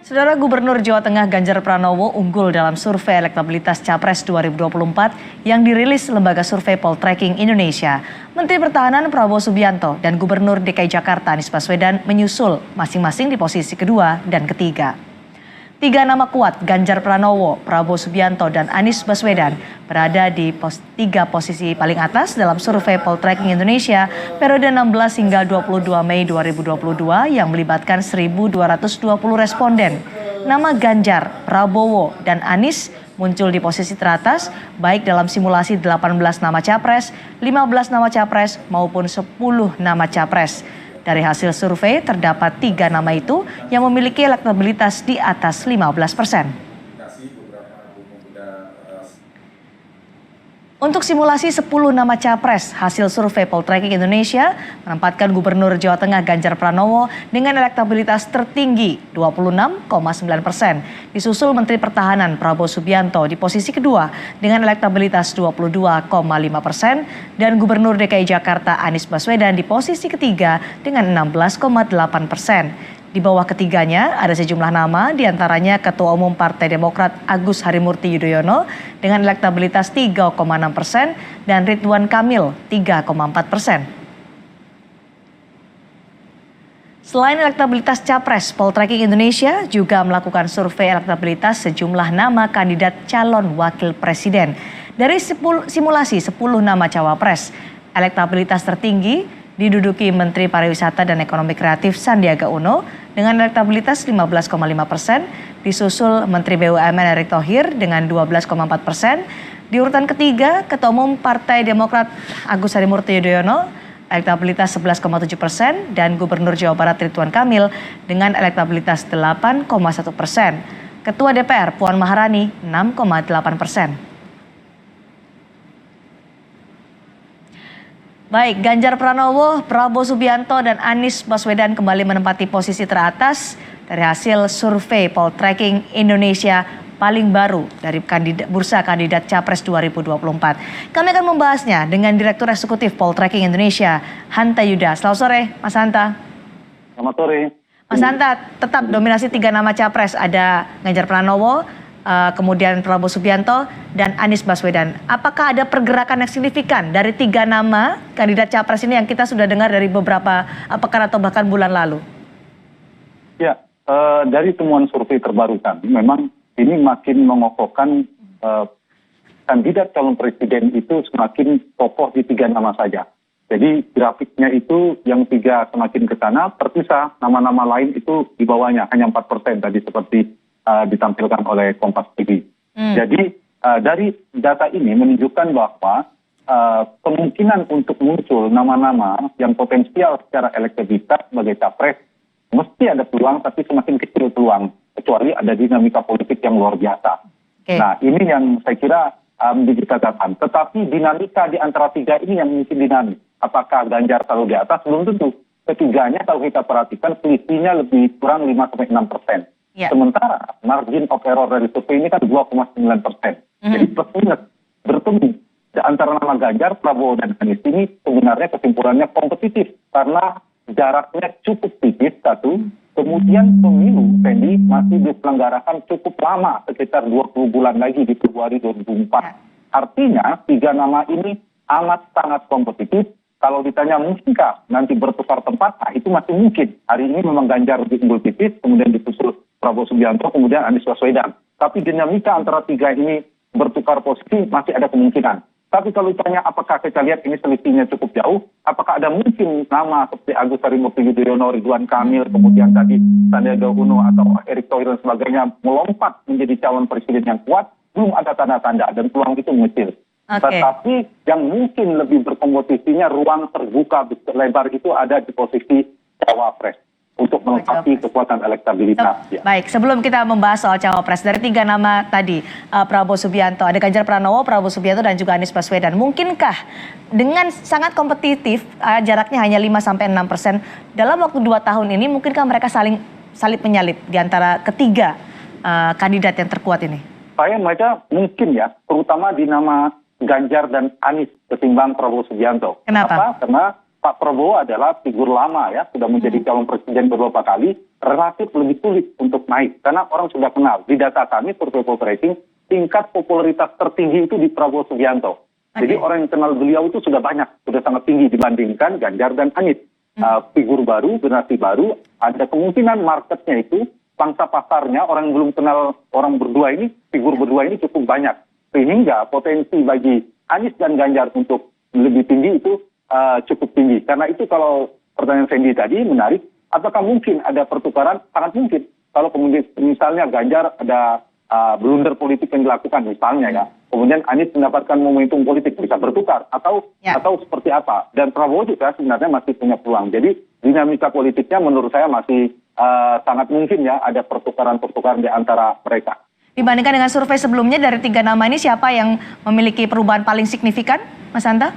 Saudara Gubernur Jawa Tengah Ganjar Pranowo unggul dalam survei elektabilitas Capres 2024 yang dirilis Lembaga Survei Poltreking Indonesia. Menteri Pertahanan Prabowo Subianto dan Gubernur DKI Jakarta Anies Baswedan menyusul masing-masing di posisi kedua dan ketiga. Tiga nama kuat Ganjar Pranowo, Prabowo Subianto, dan Anies Baswedan berada di tiga posisi paling atas dalam survei Poltreking Indonesia periode 16 hingga 22 Mei 2022 yang melibatkan 1.220 responden. Nama Ganjar, Prabowo, dan Anies muncul di posisi teratas baik dalam simulasi 18 nama capres, 15 nama capres maupun 10 nama capres. Dari hasil survei terdapat 3 nama itu yang memiliki elektabilitas di atas 15%. Untuk simulasi 10 nama capres, hasil survei Poltreking Indonesia menempatkan Gubernur Jawa Tengah Ganjar Pranowo dengan elektabilitas tertinggi 26,9%. Disusul Menteri Pertahanan Prabowo Subianto di posisi kedua dengan elektabilitas 22,5% dan Gubernur DKI Jakarta Anies Baswedan di posisi ketiga dengan 16,8%. Di bawah ketiganya ada sejumlah nama, diantaranya Ketua Umum Partai Demokrat Agus Harimurti Yudhoyono dengan elektabilitas 3,6% dan Ridwan Kamil 3,4%. Selain elektabilitas capres, Poltreking Indonesia juga melakukan survei elektabilitas sejumlah nama kandidat calon wakil presiden. Dari simulasi 10 nama cawapres, elektabilitas tertinggi diduduki Menteri Pariwisata dan Ekonomi Kreatif Sandiaga Uno dengan elektabilitas 15,5%, disusul Menteri BUMN Erick Thohir dengan 12,4%. Di urutan ketiga, Ketua Umum Partai Demokrat Agus Harimurti Yudhoyono elektabilitas 11,7% dan Gubernur Jawa Barat Ridwan Kamil dengan elektabilitas 8,1%. Ketua DPR Puan Maharani 6,8%. Baik, Ganjar Pranowo, Prabowo Subianto, dan Anies Baswedan kembali menempati posisi teratas dari hasil survei Poltreking Indonesia paling baru dari bursa kandidat Capres 2024. Kami akan membahasnya dengan Direktur Eksekutif Poltreking Indonesia, Hanta Yuda. Selamat sore, Mas Hanta. Selamat sore. Mas Hanta, tetap dominasi 3 nama Capres, ada Ganjar Pranowo, kemudian Prabowo Subianto, dan Anies Baswedan. Apakah ada pergerakan yang signifikan dari 3 nama kandidat capres ini yang kita sudah dengar dari beberapa pekan atau bahkan bulan lalu? Ya, dari temuan survei terbarukan, memang ini makin mengokohkan kandidat calon presiden itu semakin kokoh di 3 nama saja. Jadi grafiknya itu yang 3 semakin ke sana, terpisah nama-nama lain itu di bawahnya, hanya 4% tadi seperti ditampilkan oleh Kompas TV. Jadi dari data ini menunjukkan bahwa kemungkinan untuk muncul nama-nama yang potensial secara elektabilitas sebagai capres mesti ada peluang, tapi semakin kecil peluang, kecuali ada dinamika politik yang luar biasa. Nah, ini yang saya kira menjadi catatan. Tetapi dinamika di antara 3 ini yang mungkin dinamis. Apakah Ganjar selalu di atas? Belum tentu. Ketiganya kalau kita perhatikan selisihnya lebih kurang 5-6%. Sementara margin of error dari survei ini kan 2,9%. Jadi plus minus bertemu antara nama Ganjar, Prabowo, dan Anies ini sebenarnya kesimpulannya kompetitif karena jaraknya cukup tipis satu. Kemudian pemilu Fendi masih diselenggarakan cukup lama, sekitar 20 bulan lagi di Februari 2024. Artinya 3 nama ini amat sangat kompetitif. Kalau ditanya mungkinkah nanti bertukar tempat, nah itu masih mungkin. Hari ini memang Ganjar lebih unggul tipis, kemudian disusul Prabowo Subianto, kemudian Anies Baswedan. Tapi dinamika antara 3 ini bertukar posisi masih ada kemungkinan. Tapi kalau ditanya apakah kita lihat ini selisihnya cukup jauh, apakah ada mungkin nama seperti Agus Harimurti Yudhoyono, Ridwan Kamil, kemudian tadi Sandiaga Uno atau Erick Thohir dan sebagainya melompat menjadi calon presiden yang kuat, belum ada tanda-tanda dan peluang itu mengecil. Tetapi yang mungkin lebih berkompetisinya ruang terbuka lebar itu ada di posisi cawapres untuk melengkapi kekuatan elektabilitas. Baik, sebelum kita membahas soal cawapres, dari 3 nama tadi, Prabowo Subianto, ada Ganjar Pranowo, Prabowo Subianto, dan juga Anies Baswedan. Mungkinkah dengan sangat kompetitif, jaraknya hanya 5-6%, dalam waktu 2 tahun ini, mungkinkah mereka salip menyalip di antara ketiga kandidat yang terkuat ini? Saya membaca mungkin ya, terutama di nama Ganjar dan Anies ketimbang Prabowo Subianto. Kenapa? Karena Pak Prabowo adalah figur lama ya, sudah menjadi calon presiden beberapa kali, relatif lebih sulit untuk naik karena orang sudah kenal. Di data kami survei poltreking, tingkat popularitas tertinggi itu di Prabowo Subianto. Jadi orang yang kenal beliau itu sudah banyak, sudah sangat tinggi dibandingkan Ganjar dan Anies. Figur baru, generasi baru, ada kemungkinan marketnya itu, pangsa pasarnya orang yang belum kenal orang berdua ini, figur berdua ini cukup banyak. Sehingga potensi bagi Anies dan Ganjar untuk lebih tinggi itu cukup tinggi. Karena itu kalau pertanyaan Sandy tadi menarik, apakah mungkin ada pertukaran? Sangat mungkin. Kalau kemudian misalnya Ganjar ada blunder politik yang dilakukan misalnya ya, kemudian Anies mendapatkan momentum politik bisa bertukar atau seperti apa. Dan Prabowo juga sebenarnya masih punya peluang. Jadi dinamika politiknya menurut saya masih sangat mungkin ya ada pertukaran-pertukaran di antara mereka. Dibandingkan dengan survei sebelumnya dari 3 nama ini, siapa yang memiliki perubahan paling signifikan, Mas Hanta?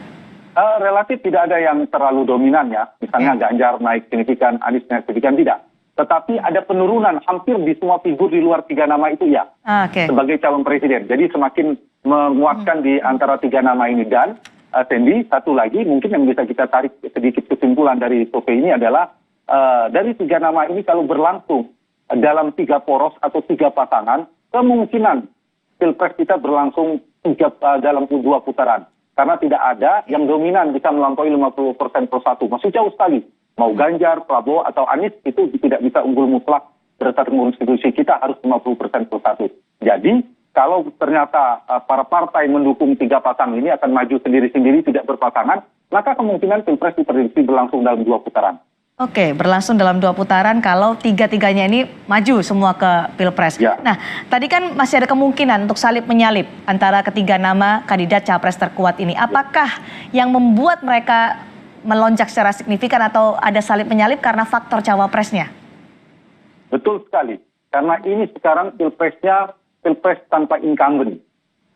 Relatif tidak ada yang terlalu dominan ya. Misalnya Ganjar naik signifikan, Anies naik signifikan, tidak. Tetapi ada penurunan hampir di semua figur di luar 3 nama itu ya. Sebagai calon presiden. Jadi semakin menguatkan di antara 3 nama ini. Dan Sandy, satu lagi mungkin yang bisa kita tarik sedikit kesimpulan dari survei ini adalah dari 3 nama ini kalau berlangsung dalam 3 poros atau 3 pasangan, kemungkinan Pilpres kita berlangsung dalam 2 putaran. Karena tidak ada yang dominan bisa melampaui 50% per satu. Masih jauh sekali. Mau Ganjar, Prabowo, atau Anies itu tidak bisa unggul mutlak berdasarkan konstitusi kita harus 50% per satu. Jadi kalau ternyata para partai mendukung 3 pasang ini akan maju sendiri-sendiri tidak berpasangan, maka kemungkinan Pilpres diprediksi berlangsung dalam 2 putaran. Oke, berlangsung dalam 2 putaran kalau 3-3-nya ini maju semua ke Pilpres. Ya. Nah, tadi kan masih ada kemungkinan untuk salip-menyalip antara ketiga nama kandidat capres terkuat ini. Apakah yang membuat mereka melonjak secara signifikan atau ada salip-menyalip karena faktor cawapresnya? Betul sekali. Karena ini sekarang Pilpresnya Pilpres tanpa incumbent.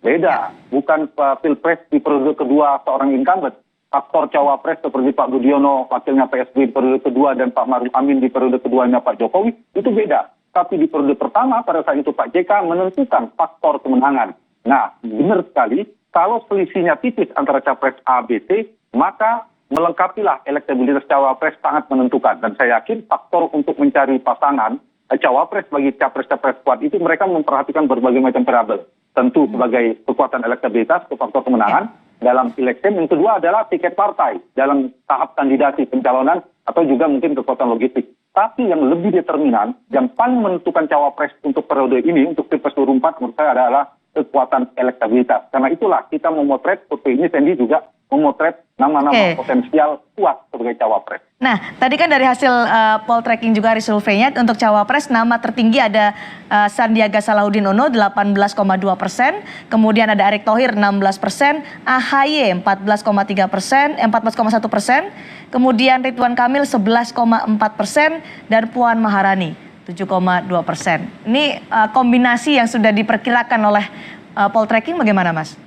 Beda, bukan Pilpres di periode kedua seorang incumbent. Faktor cawapres seperti Pak Budiono, wakilnya PSB di periode kedua, dan Pak Maruf Amin di periode keduanya Pak Jokowi, itu beda. Tapi di periode pertama, pada saat itu Pak JK menentukan faktor kemenangan. Nah, benar sekali, kalau selisihnya tipis antara capres A, B, C, maka melengkapilah elektabilitas cawapres sangat menentukan. Dan saya yakin faktor untuk mencari pasangan cawapres bagi capres-capres kuat itu mereka memperhatikan berbagai macam variabel. Tentu sebagai kekuatan elektabilitas, faktor kemenangan. Dalam election, yang kedua adalah tiket partai dalam tahap kandidasi pencalonan atau juga mungkin kekuatan logistik. Tapi yang lebih determinan, yang paling menentukan cawapres untuk periode ini, untuk Pilpres 2024 menurut saya adalah kekuatan elektabilitas. Karena itulah kita memotret, survei ini Sandy juga memotret nama-nama potensial kuat sebagai cawapres. Nah, tadi kan dari hasil poltreking juga dari surveinya untuk cawapres nama tertinggi ada Sandiaga Salahuddin Uno 18,2%, kemudian ada Erick Thohir 16%, AHY 14,1%, kemudian Ridwan Kamil 11,4% dan Puan Maharani 7,2%. Ini kombinasi yang sudah diperkirakan oleh poltreking bagaimana, Mas?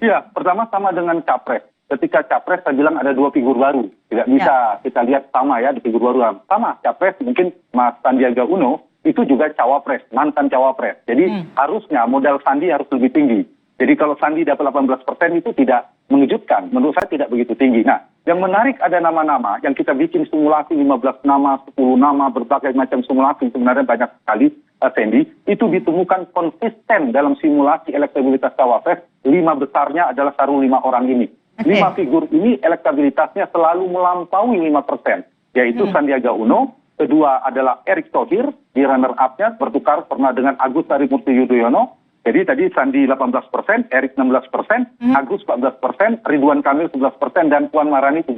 Iya, pertama sama dengan capres. Ketika capres saya bilang ada 2 figur baru. Tidak bisa kita lihat sama ya di figur baru. Sama capres mungkin Mas Sandiaga Uno itu juga cawapres, mantan cawapres. Jadi harusnya modal Sandi harus lebih tinggi. Jadi kalau Sandi dapat 18% itu tidak mengejutkan. Menurut saya tidak begitu tinggi. Nah, yang menarik ada nama-nama yang kita bikin simulasi 15 nama, 10 nama, berbagai macam simulasi sebenarnya banyak sekali. Sandy, itu ditemukan konsisten dalam simulasi elektabilitas cawapres, 5 besarnya adalah saru 5 orang ini. 5 figur ini elektabilitasnya selalu melampaui 5%, yaitu Sandiaga Uno, kedua adalah Erick Thohir, di runner-up-nya bertukar pernah dengan Agus Harimurti Yudhoyono. Jadi tadi Sandi 18%, Erick 16%, Agus 14%, Ridwan Kamil 11%, dan Puan Maharani 7%.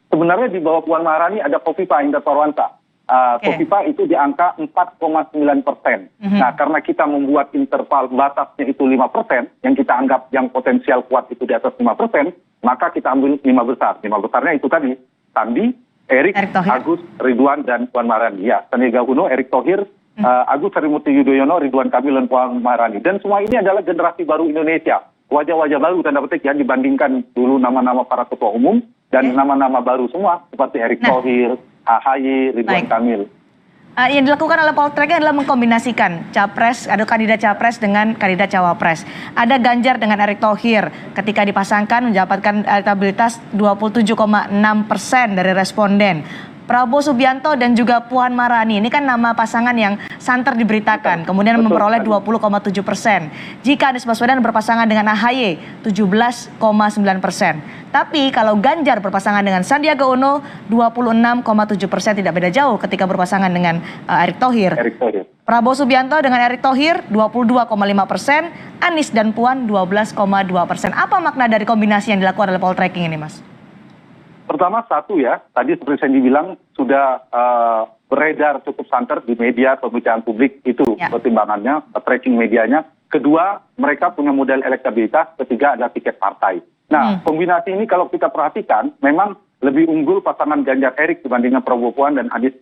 Sebenarnya di bawah Puan Maharani ada Kofifa Indar Parawansa. Kofifa itu di angka 4,9%. Nah, karena kita membuat interval batasnya itu 5%, yang kita anggap yang potensial kuat itu di atas 5%, maka kita ambil 5 besar. 5 besarnya itu tadi, Sandi, Erick, Agus, Ridwan, dan Puan Maharani. Ya, Sandiaga Uno, Erick Thohir, Agus Harimurti Yudhoyono, Ridwan Kamil, dan Puan Maharani. Dan semua ini adalah generasi baru Indonesia. Wajah-wajah baru tanda petik ya, dibandingkan dulu nama-nama para ketua umum dan nama-nama baru semua seperti Erick Thohir, AHY, Ridwan Kamil. Yang dilakukan oleh poltreking adalah mengkombinasikan capres, ada kandidat capres dengan kandidat cawapres. Ada Ganjar dengan Erick Thohir ketika dipasangkan mendapatkan elektabilitas 27,6% dari responden. Prabowo Subianto dan juga Puan Maharani, ini kan nama pasangan yang santer diberitakan, kemudian memperoleh 20,7%. Jika Anies Baswedan berpasangan dengan AHY, 17,9%. Tapi kalau Ganjar berpasangan dengan Sandiaga Uno, 26,7%, tidak beda jauh ketika berpasangan dengan Erick Thohir. Prabowo Subianto dengan Erick Thohir 22,5%, Anies dan Puan 12,2%. Apa makna dari kombinasi yang dilakukan oleh poltreking ini, Mas? Pertama satu ya, tadi seperti saya bilang sudah beredar cukup santer di media pembicaraan publik itu pertimbangannya, tracking medianya. Kedua, mereka punya model elektabilitas. Ketiga ada tiket partai. Nah, kombinasi ini kalau kita perhatikan memang lebih unggul pasangan Ganjar Erick dibandingkan Prabowo Puan dan Anies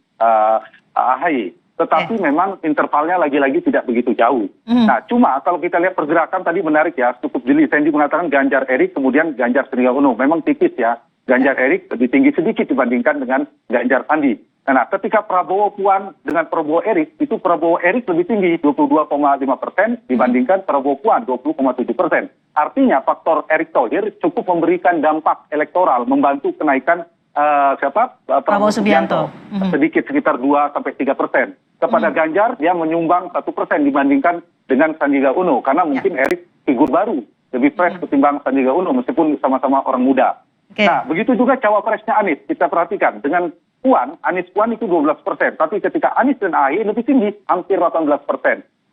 AHY. Tetapi memang intervalnya lagi-lagi tidak begitu jauh. Nah, cuma kalau kita lihat pergerakan tadi menarik ya, cukup jeli. Sandy mengatakan Ganjar Erick, kemudian Ganjar Sandiaga Uno. Memang tipis ya. Ganjar Erick lebih tinggi sedikit dibandingkan dengan Ganjar Sandi. Nah, ketika Prabowo Puan dengan Prabowo Erick, itu Prabowo Erick lebih tinggi 22,5% dibandingkan Prabowo Puan 20,7%. Artinya faktor Erick Thohir cukup memberikan dampak elektoral, membantu kenaikan Prabowo Subianto sedikit sekitar 2-3%. Kepada Ganjar dia menyumbang 1% dibandingkan dengan Sandiaga Uno karena mungkin Erick figur baru, lebih fresh ketimbang Sandiaga Uno meskipun sama-sama orang muda. Nah, begitu juga cawapresnya Anies. Kita perhatikan dengan Puan, Anies Puan itu 12%. Tapi ketika Anies dan AHY lebih tinggi, hampir 18%.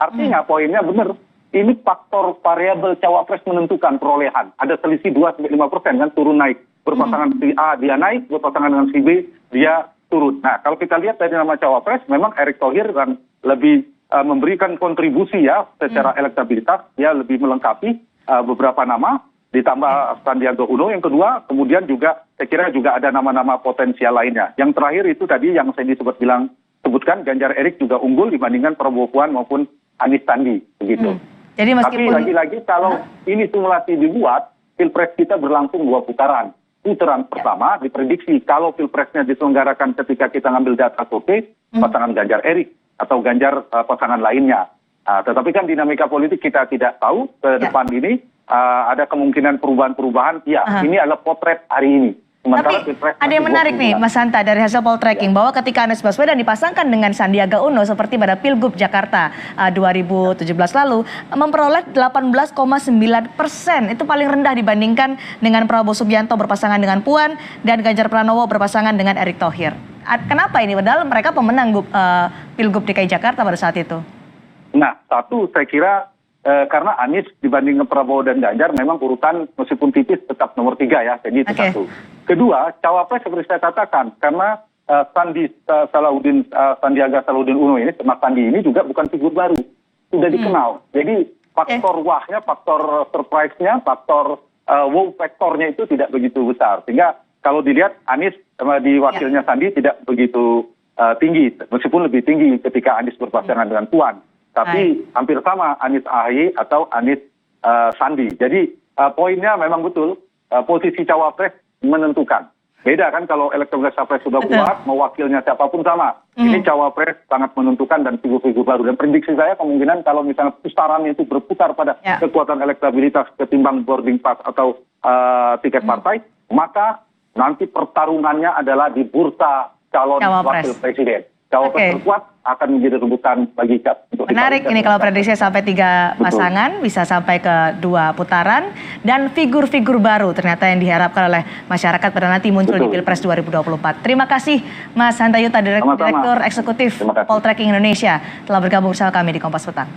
Artinya poinnya benar, ini faktor variabel cawapres menentukan perolehan. Ada selisih 2-5% kan turun naik. Berpasangan si A dia naik, berpasangan dengan si B dia turun. Nah, kalau kita lihat dari nama cawapres, memang Erick Thohir kan lebih memberikan kontribusi ya secara elektabilitas. Dia lebih melengkapi beberapa nama. Ditambah Sandiaga Uno yang kedua, kemudian juga saya kira juga ada nama-nama potensial lainnya. Yang terakhir itu tadi yang saya sebutkan Ganjar Erick juga unggul dibandingkan Prabowo Puan maupun Anies Sandi begitu. Jadi meskipun... Tapi lagi-lagi kalau ini simulasi dibuat, pilpres kita berlangsung 2 putaran. Putaran pertama diprediksi kalau pilpresnya diselenggarakan ketika kita ngambil data survei pasangan Ganjar Erick atau Ganjar pasangan lainnya. Tetapi kan dinamika politik kita tidak tahu ke depan ini. Ada kemungkinan perubahan-perubahan, ini adalah potret hari ini. Sementara tapi ada yang menarik nih Mas Hanta dari hasil poltreking bahwa ketika Anies Baswedan dipasangkan dengan Sandiaga Uno seperti pada Pilgub Jakarta 2017 lalu memperoleh 18,9%. Itu paling rendah dibandingkan dengan Prabowo Subianto berpasangan dengan Puan dan Ganjar Pranowo berpasangan dengan Erick Thohir. Kenapa ini? Padahal mereka pemenang Pilgub DKI Jakarta pada saat itu. Nah, satu saya kira karena Anies dibandingkan Prabowo dan Ganjar memang urutan meskipun tipis tetap nomor 3 ya, jadi itu satu. Kedua, cawapres seperti saya katakan karena Sandiaga Salahuddin Uno ini, Mas Sandi ini juga bukan figur baru, sudah dikenal. Jadi faktor wahnya, faktor surprise-nya, faktor wow faktornya itu tidak begitu besar. Sehingga kalau dilihat Anies sama di wakilnya Sandi tidak begitu tinggi, meskipun lebih tinggi ketika Anies berpasangan dengan Puan. Tapi hampir sama Anies AHY atau Anies Sandi. Jadi poinnya memang betul, posisi cawapres menentukan. Beda kan kalau elektabilitas capres sudah kuat, mau wakilnya siapapun sama. Ini cawapres sangat menentukan dan figur-figur baru. Dan prediksi saya kemungkinan kalau misalnya pusarannya itu berputar pada kekuatan elektabilitas ketimbang boarding pass atau tiket partai, maka nanti pertarungannya adalah di bursa calon wakil presiden. Cawapres terkuat akan menjadi rebutan bagi untuk menarik ini kalau prediksi sampai 3 pasangan, bisa sampai ke 2 putaran, dan figur-figur baru ternyata yang diharapkan oleh masyarakat pada nanti muncul di Pilpres 2024. Terima kasih Mas Hanta Yuta, Direktur Eksekutif Poltreking Indonesia telah bergabung bersama kami di Kompas Petang.